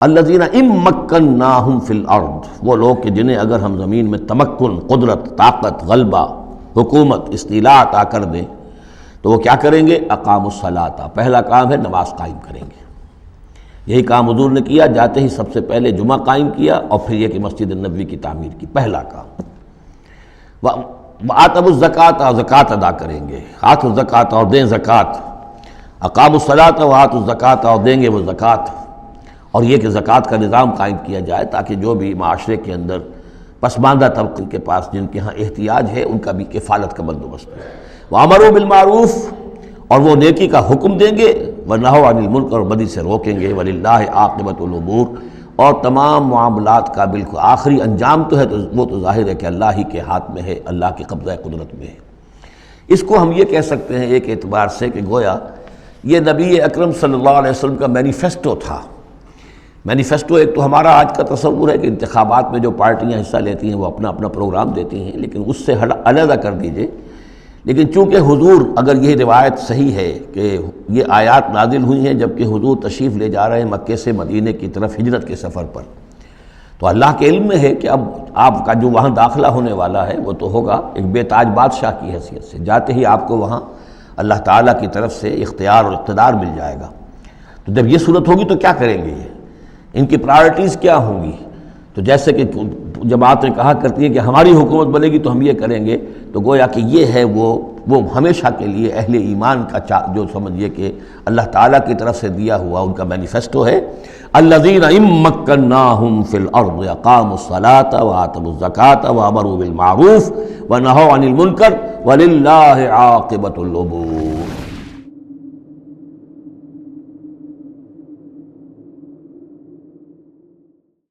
الذین ان مکناہم فی الارض، وہ لوگ کہ جنہیں اگر ہم زمین میں تمکن، قدرت، طاقت، غلبہ، حکومت، استیلاء عطا کر دیں تو وہ کیا کریں گے؟ اقاموا الصلاۃ، پہلا کام ہے نماز قائم کریں گے۔ یہی کام حضور نے کیا، جاتے ہی سب سے پہلے جمعہ قائم کیا اور پھر یہ کہ مسجد النبوی کی تعمیر کی، پہلا کام۔ وآتوا الزکوٰۃ، زکوٰۃ ادا کریں گے، آتوا الزکوٰۃ اور دیں زکوٰۃ، اقاموا الصلاۃ وآتوا الزکوٰۃ اور دیں گے وہ زکوٰۃ، اور یہ کہ زکوٰۃ کا نظام قائم کیا جائے تاکہ جو بھی معاشرے کے اندر پسماندہ طبقے کے پاس جن کے ہاں احتیاج ہے ان کا بھی کفالت کا بندوبست ہے۔ وَأَمَرُوا بِالْمَعْرُوفِ، اور وہ نیکی کا حکم دیں گے، وَنَہَوْا عَنِ الْمُنکَرِ، اور بدی سے روکیں گے، وَلِلَّهِ عَاقِبَةُ الْأُمُورِ، اور تمام معاملات کا بالکل آخری انجام تو ہے تو وہ تو ظاہر ہے کہ اللہ ہی کے ہاتھ میں ہے، اللہ کی قبضہ قدرت میں ہے۔ اس کو ہم یہ کہہ سکتے ہیں ایک اعتبار سے کہ گویا یہ نبی اکرم صلی اللہ علیہ وسلم کا مینیفیسٹو تھا۔ مینیفیسٹو ایک تو ہمارا آج کا تصور ہے کہ انتخابات میں جو پارٹیاں حصہ لیتی ہیں وہ اپنا اپنا پروگرام دیتی ہیں، لیکن اس سے علیحدہ کر دیجئے۔ لیکن چونکہ حضور، اگر یہ روایت صحیح ہے کہ یہ آیات نازل ہوئی ہیں جبکہ حضور تشریف لے جا رہے ہیں مکے سے مدینے کی طرف ہجرت کے سفر پر، تو اللہ کے علم میں ہے کہ اب آپ کا جو وہاں داخلہ ہونے والا ہے وہ تو ہوگا ایک بے تاج بادشاہ کی حیثیت سے، جاتے ہی آپ کو وہاں اللہ تعالیٰ کی طرف سے اختیار اور اقتدار مل جائے گا۔ تو جب یہ صورت ہوگی تو کیا کریں گے؟ ان کی پرائرٹیز کیا ہوں گی؟ تو جیسے کہ جماعتیں کہا کرتی ہیں کہ ہماری حکومت بنے گی تو ہم یہ کریں گے، تو گویا کہ یہ ہے وہ ہمیشہ کے لیے اہل ایمان کا جو سمجھیے کہ اللہ تعالیٰ کی طرف سے دیا ہوا ان کا مینیفیسٹو ہے، الذین ان مکناہم فی الارض اقاموا الصلاۃ وآتوا الزکوٰۃ وامروا بالمعروف ونہوا عن المنکر وللہ عاقبۃ الامور۔